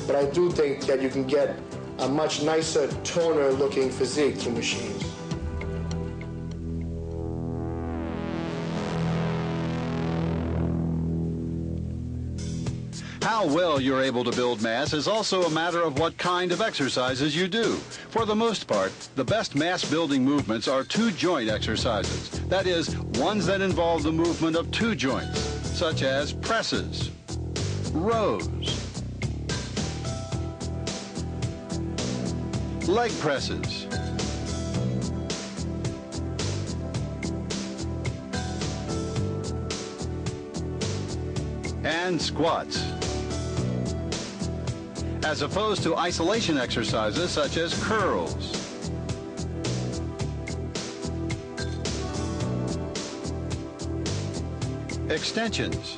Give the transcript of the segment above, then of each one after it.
but I do think that you can get a much nicer, toner-looking physique through machines. How well you're able to build mass is also a matter of what kind of exercises you do. For the most part, the best mass-building movements are two-joint exercises. That is, ones that involve the movement of two joints, such as presses, rows, leg presses, and squats, as opposed to isolation exercises such as curls, extensions,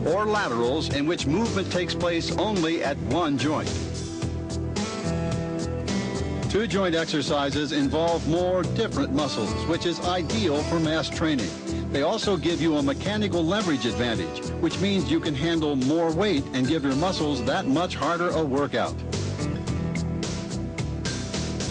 or laterals in which movement takes place only at one joint. Two-joint exercises involve more different muscles, which is ideal for mass training. They also give you a mechanical leverage advantage, which means you can handle more weight and give your muscles that much harder a workout.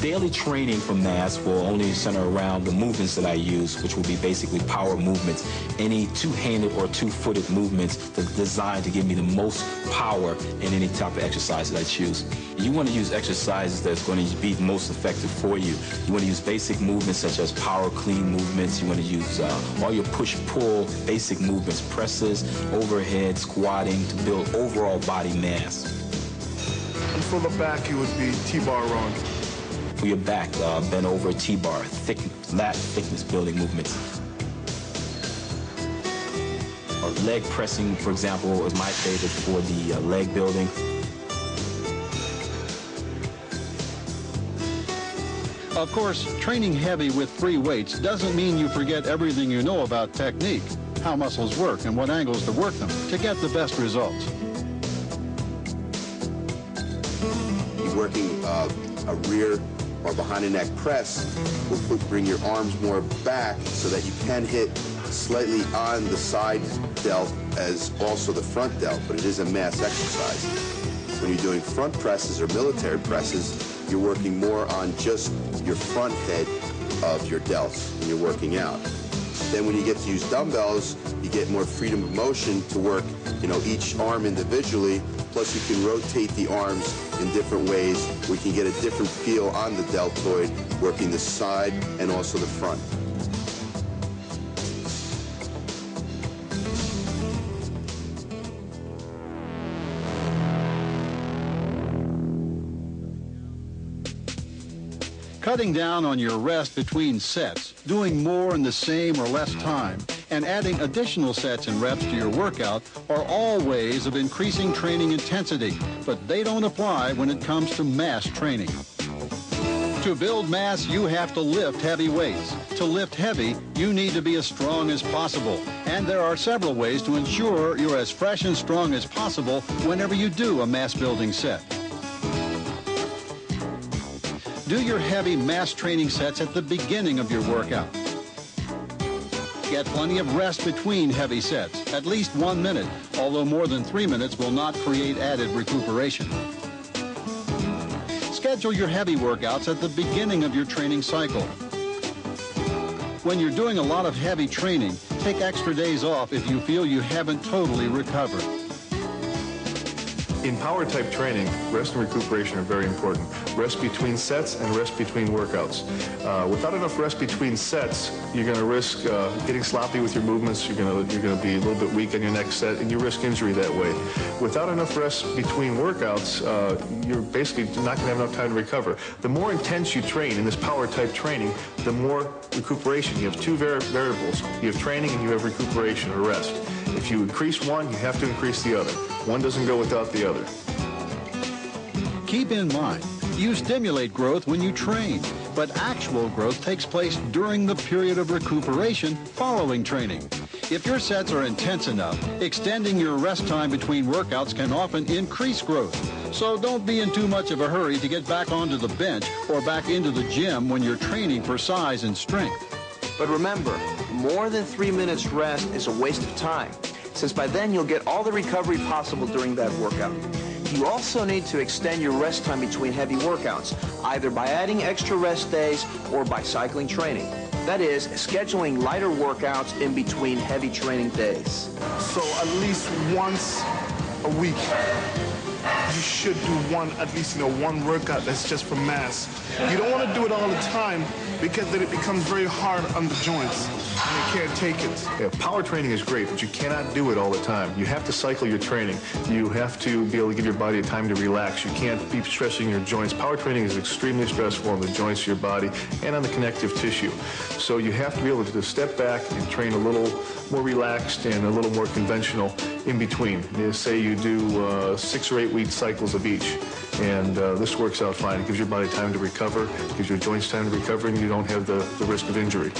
Daily training for mass will only center around the movements that I use, which will be basically power movements. Any two-handed or two-footed movements that are designed to give me the most power in any type of exercise that I choose. You want to use exercises that's going to be most effective for you. You want to use basic movements such as power clean movements. You want to use all your push-pull basic movements, presses, overhead, squatting to build overall body mass. And for the back, it would be T-bar rowing. For your back, bend over T-bar, thick lat thickness building movements. Or leg pressing, for example, is my favorite for the leg building. Of course, training heavy with free weights doesn't mean you forget everything you know about technique, how muscles work, and what angles to work them to get the best results. You're working a rear or behind the neck press will bring your arms more back so that you can hit slightly on the side delt as also the front delt, but it is a mass exercise. When you're doing front presses or military presses, you're working more on just your front head of your delts when you're working out. Then when you get to use dumbbells, you get more freedom of motion to work, each arm individually, plus you can rotate the arms in different ways. We can get a different feel on the deltoid, working the side and also the front. Cutting down on your rest between sets, doing more in the same or less time, and adding additional sets and reps to your workout are all ways of increasing training intensity, but they don't apply when it comes to mass training. To build mass, you have to lift heavy weights. To lift heavy, you need to be as strong as possible, and there are several ways to ensure you're as fresh and strong as possible whenever you do a mass building set. Do your heavy mass training sets at the beginning of your workout. Get plenty of rest between heavy sets, at least 1 minute, although more than 3 minutes will not create added recuperation. Schedule your heavy workouts at the beginning of your training cycle. When you're doing a lot of heavy training, take extra days off if you feel you haven't totally recovered. In power type training, rest and recuperation are very important. Rest between sets and rest between workouts. Without enough rest between sets, you're going to risk getting sloppy with your movements. You're going to be a little bit weak on your next set, and you risk injury that way. Without enough rest between workouts, you're basically not going to have enough time to recover. The more intense you train in this power type training, the more recuperation. You have two variables. You have training and you have recuperation or rest. If you increase one, you have to increase the other. One doesn't go without the other. Keep in mind, you stimulate growth when you train, but actual growth takes place during the period of recuperation following training. If your sets are intense enough, extending your rest time between workouts can often increase growth. So don't be in too much of a hurry to get back onto the bench or back into the gym when you're training for size and strength. But remember, more than 3 minutes rest is a waste of time, since by then you'll get all the recovery possible during that workout. You also need to extend your rest time between heavy workouts, either by adding extra rest days or by cycling training. That is, scheduling lighter workouts in between heavy training days. So at least once a week, you should do at least one workout that's just for mass. You don't want to do it all the time because then it becomes very hard on the joints and you can't take it. Yeah, power training is great, but you cannot do it all the time. You have to cycle your training. You have to be able to give your body time to relax. You can't be stressing your joints. Power training is extremely stressful on the joints of your body and on the connective tissue. So you have to be able to step back and train a little more relaxed and a little more conventional in between. Say you do 6 or 8 week cycles of each, and this works out fine. It gives your body time to recover, gives your joints time to recover, and you don't have the risk of injury.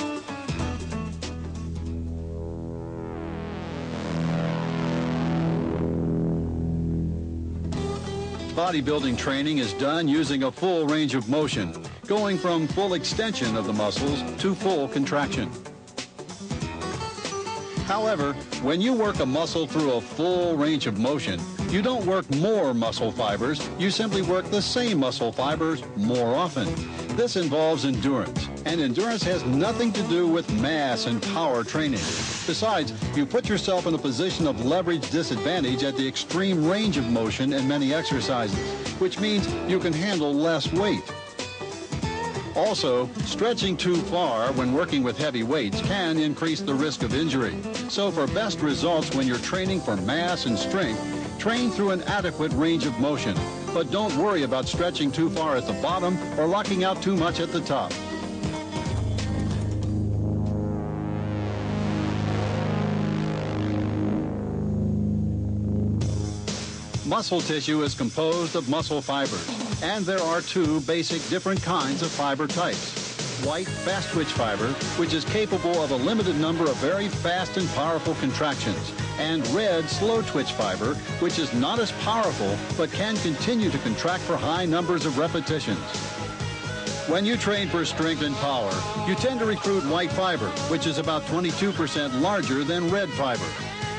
Bodybuilding training is done using a full range of motion, going from full extension of the muscles to full contraction. However, when you work a muscle through a full range of motion, you don't work more muscle fibers, you simply work the same muscle fibers more often. This involves endurance, and endurance has nothing to do with mass and power training. Besides, you put yourself in a position of leverage disadvantage at the extreme range of motion in many exercises, which means you can handle less weight. Also, stretching too far when working with heavy weights can increase the risk of injury. So for best results when you're training for mass and strength, train through an adequate range of motion. But don't worry about stretching too far at the bottom or locking out too much at the top. Muscle tissue is composed of muscle fibers, and there are 2 basic different kinds of fiber types. White fast-twitch fiber, which is capable of a limited number of very fast and powerful contractions, and red slow-twitch fiber, which is not as powerful but can continue to contract for high numbers of repetitions. When you train for strength and power, you tend to recruit white fiber, which is about 22% larger than red fiber.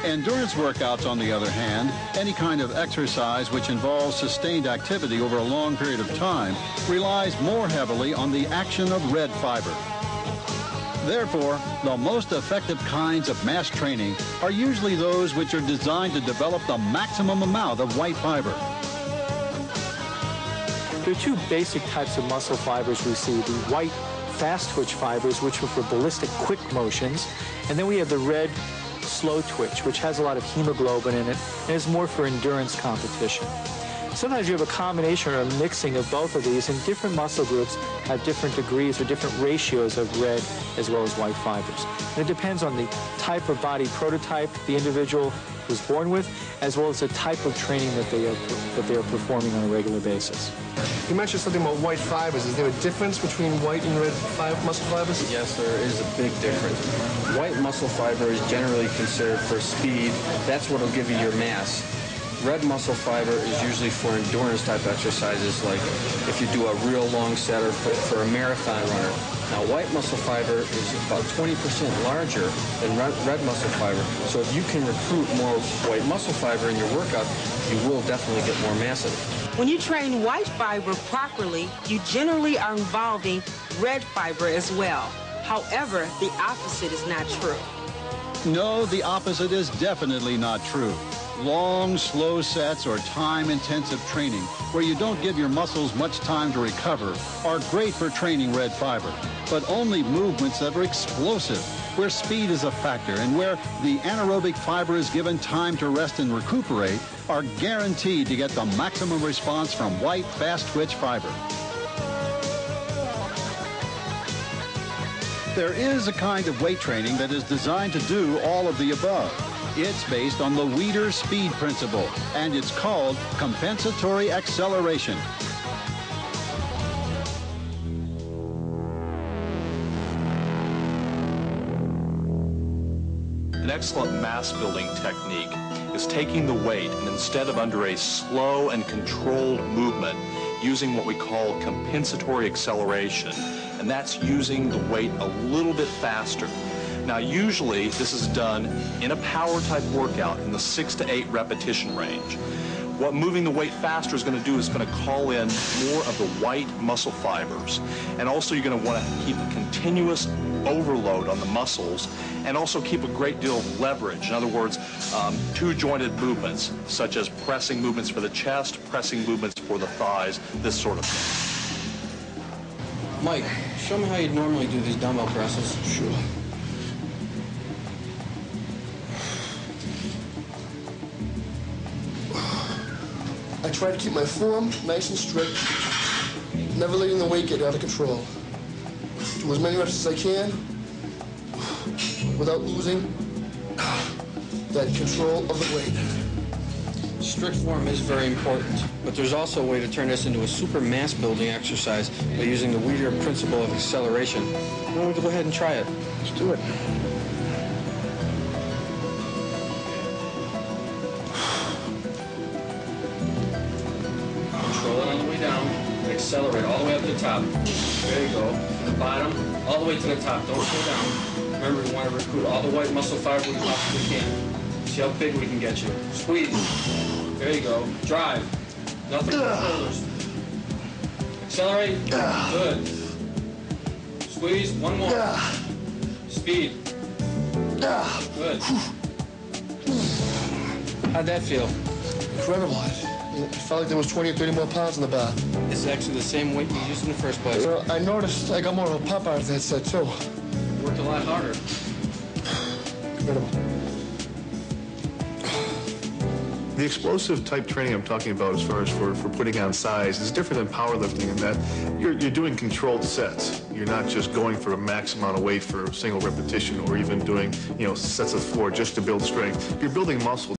Endurance workouts, on the other hand, any kind of exercise which involves sustained activity over a long period of time, relies more heavily on the action of red fiber. Therefore, the most effective kinds of mass training are usually those which are designed to develop the maximum amount of white fiber. There are 2 basic types of muscle fibers we see: the white fast-twitch fibers, which are for ballistic quick motions, and then we have the red slow twitch, which has a lot of hemoglobin in it and is more for endurance competition. Sometimes you have a combination or a mixing of both of these, and different muscle groups have different degrees or different ratios of red as well as white fibers. And it depends on the type of body prototype the individual was born with, as well as the type of training that they are performing on a regular basis. You mentioned something about white fibers. Is there a difference between white and red muscle fibers? Yes, there is a big difference. White muscle fiber is generally considered for speed. That's what will give you your mass. Red muscle fiber is usually for endurance type exercises, like if you do a real long set or for a marathon runner. Now, white muscle fiber is about 20% larger than red muscle fiber. So if you can recruit more white muscle fiber in your workout, you will definitely get more mass in it. When you train white fiber properly, you generally are involving red fiber as well. However, the opposite is not true. No, the opposite is definitely not true. Long, slow sets or time-intensive training where you don't give your muscles much time to recover are great for training red fiber, but only movements that are explosive, where speed is a factor and where the anaerobic fiber is given time to rest and recuperate, are guaranteed to get the maximum response from white fast-twitch fiber. There is a kind of weight training that is designed to do all of the above. It's based on the Weider speed principle, and it's called compensatory acceleration. An excellent mass-building technique is taking the weight and instead of under a slow and controlled movement, using what we call compensatory acceleration. and that's using the weight a little bit faster. Now, usually this is done in a power type workout in the 6 to 8 repetition range. What moving the weight faster is going to do is going to call in more of the white muscle fibers. And also you're going to want to keep a continuous overload on the muscles and also keep a great deal of leverage. In other words, two-jointed movements, such as pressing movements for the chest, pressing movements for the thighs, this sort of thing. Mike, show me how you'd normally do these dumbbell presses. Sure. I try to keep my form nice and strict, never letting the weight get out of control. Do as many reps as I can without losing that control of the weight. Strict form is very important, but there's also a way to turn this into a super mass building exercise by using the Wheeler principle of acceleration. Why don't we go ahead and try it? Let's do it. Control it on the way down. Accelerate all the way up to the top. There you go. From the bottom, all the way to the top. Don't slow down. Remember, we want to recruit all the white muscle fiber we possibly can. See how big we can get you. Squeeze. There you go. Drive. Nothing but shoulders. Accelerate. Good. Squeeze. One more. Speed. Good. How'd that feel? Incredible. It felt like there was 20 or 30 more pounds in the bar. It's actually the same weight you used in the first place. Well, I noticed I got more of a pop out of that set, too. Worked a lot harder. Incredible. The explosive type training I'm talking about as far as for putting on size is different than powerlifting in that you're doing controlled sets. You're not just going for a max amount of weight for a single repetition or even doing, sets of 4 just to build strength. You're building muscle.